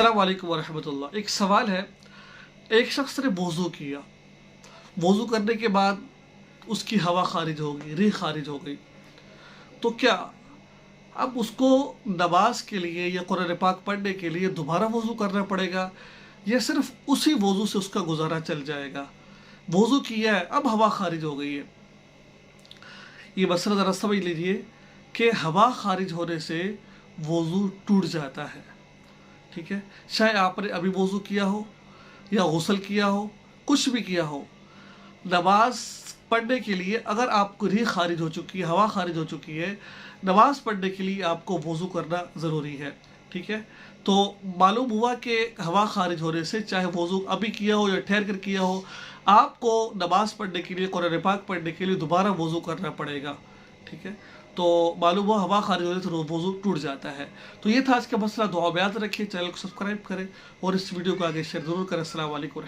अस्सलाम वालेकुम वरहमतुल्लाह। एक सवाल है, एक शख्स ने वज़ू किया, वज़ू करने के बाद उसकी हवा खारिज हो गई, रीह खारिज हो गई, तो क्या अब उसको नमाज के लिए या कुरान पाक पढ़ने के लिए दोबारा वज़ू करना पड़ेगा या सिर्फ उसी वज़ू से उसका गुजारा चल जाएगा? वज़ू किया है, अब हवा खारिज हो गई है। ये मसला ज़रा समझ लीजिए कि हवा खारिज होने से वज़ू टूट जाता है। ठीक है, चाहे आपने अभी वज़ू किया हो या गुस्ल किया हो, कुछ भी किया हो, नमाज पढ़ने के लिए अगर आपको रीह खारिज हो चुकी है, हवा खारिज हो चुकी है, नमाज पढ़ने के लिए आपको वज़ू करना ज़रूरी है। ठीक है, तो मालूम हुआ कि हवा खारिज होने से चाहे वज़ू अभी किया हो या ठहर कर किया हो, आपको नमाज पढ़ने के लिए, कुरान पाक पढ़ने के लिए दोबारा वज़ू करना पड़ेगा। ठीक है, तो मालूम हुआ हवा खारिज होने से वज़ू टूट जाता है। तो ये था आज का मसला। दुआ में याद रखिए, चैनल को सब्सक्राइब करें और इस वीडियो को आगे शेयर ज़रूर करें। अस्सलाम वालेकुम।